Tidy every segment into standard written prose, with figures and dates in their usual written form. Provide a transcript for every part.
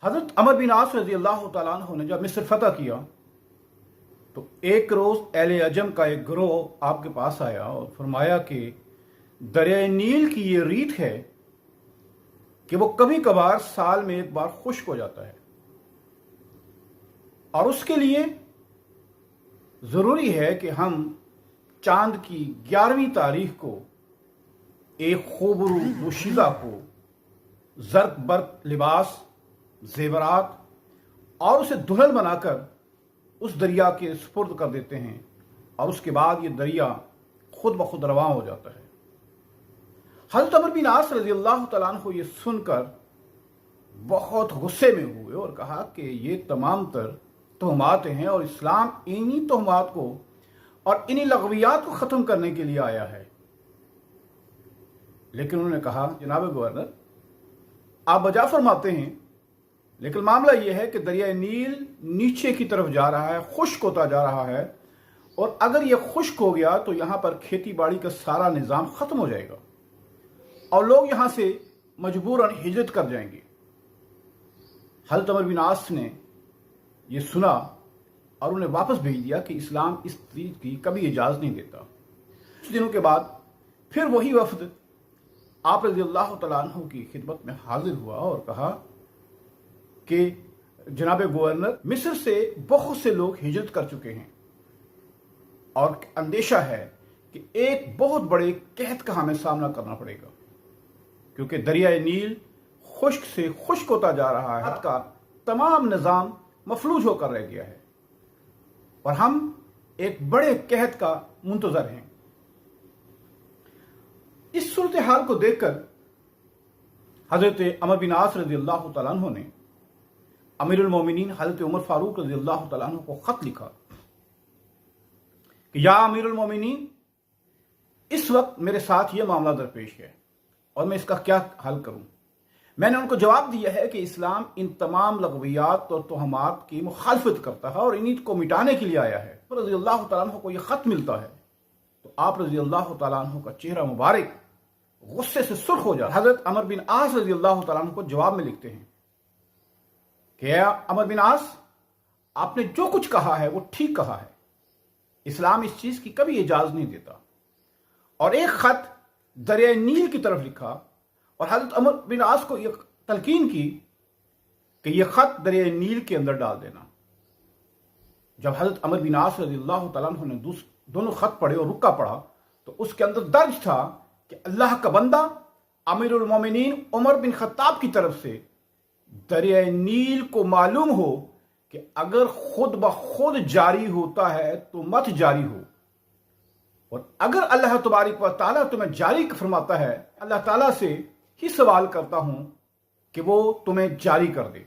حضرت عمر بن عاص رضی اللہ تعالیٰ عنہ نے جب مصر فتح کیا تو ایک روز اہل عجم کا ایک گروہ آپ کے پاس آیا اور فرمایا کہ دریائے نیل کی یہ ریت ہے کہ وہ کبھی کبھار سال میں ایک بار خشک ہو جاتا ہے، اور اس کے لیے ضروری ہے کہ ہم چاند کی 11ویں تاریخ کو ایک خوبرو پوشیدہ کو زرق برق لباس، زیورات اور اسے دلہن بنا کر اس دریا کے سپرد کر دیتے ہیں، اور اس کے بعد یہ دریا خود بخود رواں ہو جاتا ہے۔ حضرت عمر بن عاص رضی اللہ تعالیٰ عنہ یہ سن کر بہت غصے میں ہوئے اور کہا کہ یہ تمام تر تہمات ہیں، اور اسلام انہی تہمات کو اور انہی لغویات کو ختم کرنے کے لیے آیا ہے۔ لیکن انہوں نے کہا، جناب گورنر، آپ بجا فرماتے ہیں، لیکن معاملہ یہ ہے کہ دریائے نیل نیچے کی طرف جا رہا ہے، خشک ہوتا جا رہا ہے، اور اگر یہ خشک ہو گیا تو یہاں پر کھیتی باڑی کا سارا نظام ختم ہو جائے گا اور لوگ یہاں سے مجبوراً ہجرت کر جائیں گے۔ حضرت عمر بن عاص نے یہ سنا اور انہیں واپس بھیج دیا کہ اسلام اس چیز کی کبھی اجازت نہیں دیتا۔ کچھ دنوں کے بعد پھر وہی وفد آپ رضی اللہ تعالیٰ عنہ کی خدمت میں حاضر ہوا اور کہا کہ جناب گورنر، مصر سے بہت سے لوگ ہجرت کر چکے ہیں اور اندیشہ ہے کہ ایک بہت بڑے قحط کا ہمیں سامنا کرنا پڑے گا، کیونکہ دریائے نیل خشک سے خشک ہوتا جا رہا ہے، کا تمام نظام مفلوج ہو کر رہ گیا ہے اور ہم ایک بڑے قحط کا منتظر ہیں۔ اس صورتحال کو دیکھ کر حضرت عمر بن عاص رضی اللہ تعالیٰ عنہ نے امیر المومنین حضرت عمر فاروق رضی اللہ تعالیٰ عنہ کو خط لکھا کہ یا امیر المومنین، اس وقت میرے ساتھ یہ معاملہ درپیش ہے اور میں اس کا کیا حل کروں۔ میں نے ان کو جواب دیا ہے کہ اسلام ان تمام لغویات اور تہمات کی مخالفت کرتا ہے اور انہی کو مٹانے کے لیے آیا ہے۔ رضی اللہ تعالیٰ عنہ کو یہ خط ملتا ہے تو آپ رضی اللہ تعالیٰ عنہ کا چہرہ مبارک غصے سے سرخ ہو جاتا ہے۔ حضرت عمر بن عاص رضی اللہ تعالیٰ عنہ کو جواب میں لکھتے ہیں کہ اے عمر بن عاص، آپ نے جو کچھ کہا ہے وہ ٹھیک کہا ہے، اسلام اس چیز کی کبھی اجازت نہیں دیتا، اور ایک خط دریائے نیل کی طرف لکھا اور حضرت عمر بن عاص کو یہ تلقین کی کہ یہ خط دریائے نیل کے اندر ڈال دینا۔ جب حضرت عمر بن عاص رضی اللہ تعالیٰ عنہ نے دونوں خط پڑھے اور رکا پڑھا تو اس کے اندر درج تھا کہ اللہ کا بندہ امیر المومنین عمر بن خطاب کی طرف سے دریائے نیل کو معلوم ہو کہ اگر خود بخود جاری ہوتا ہے تو مت جاری ہو، اور اگر اللہ تبارک و تعالیٰ تمہیں جاری فرماتا ہے، اللہ تعالیٰ سے ہی سوال کرتا ہوں کہ وہ تمہیں جاری کر دے۔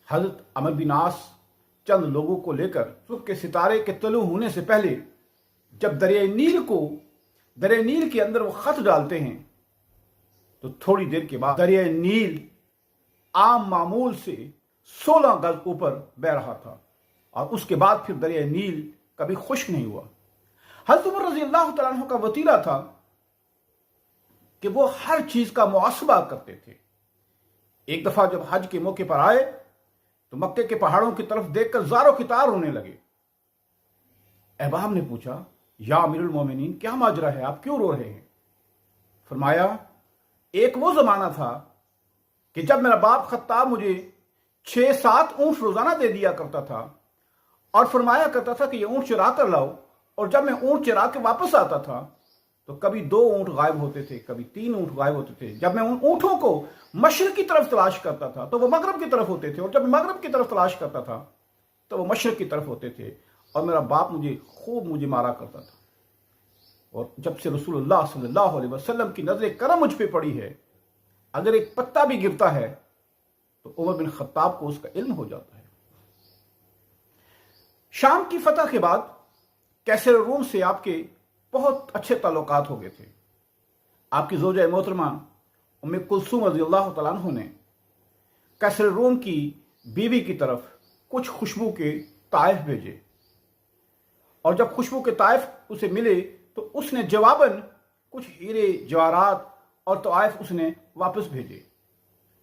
حضرت عمر بن عاص چند لوگوں کو لے کر صبح کے ستارے کے طلوع ہونے سے پہلے جب دریائے نیل کے اندر وہ خط ڈالتے ہیں تو تھوڑی دیر کے بعد دریائے نیل عام معمول سے 16 گز اوپر بہ رہا تھا، اور اس کے بعد پھر دریائے نیل کبھی خشک نہیں ہوا۔ حضرت عمر رضی اللہ تعالیٰ عنہ کا وتیرہ تھا کہ وہ ہر چیز کا محاسبہ کرتے تھے۔ ایک دفعہ جب حج کے موقع پر آئے تو مکے کے پہاڑوں کی طرف دیکھ کر زار و کتار ہونے لگے۔ احباب نے پوچھا، یا امیر المومنین، کیا ماجرا ہے، آپ کیوں رو رہے ہیں؟ فرمایا، ایک وہ زمانہ تھا کہ جب میرا باپ خطاب مجھے 6-7 اونٹ روزانہ دے دیا کرتا تھا اور فرمایا کرتا تھا کہ یہ اونٹ چرا کر لاؤ، اور جب میں اونٹ چرا کے واپس آتا تھا تو کبھی 2 اونٹ غائب ہوتے تھے، کبھی 3 اونٹ غائب ہوتے تھے۔ جب میں ان اونٹوں کو مشرق کی طرف تلاش کرتا تھا تو وہ مغرب کی طرف ہوتے تھے، اور جب میں مغرب کی طرف تلاش کرتا تھا تو وہ مشرق کی طرف ہوتے تھے، اور میرا باپ مجھے مارا کرتا تھا۔ اور جب سے رسول اللہ صلی اللہ علیہ وسلم کی نظر کرم مجھ پہ پڑی ہے، اگر ایک پتا بھی گرتا ہے تو عمر بن خطاب کو اس کا علم ہو جاتا ہے۔ شام کی فتح کے بعد کیسر روم سے آپ کے بہت اچھے تعلقات ہو گئے تھے۔ آپ کی زوجہ محترمہ ام کلثوم رضی اللہ تعالیٰ عنہ نے کیسر روم کی بیوی کی طرف کچھ خوشبو کے تحائف بھیجے، اور جب خوشبو کے تحائف اسے ملے تو اس نے جواباً کچھ ہیرے جواہرات اور تحائف اس نے واپس بھیجے۔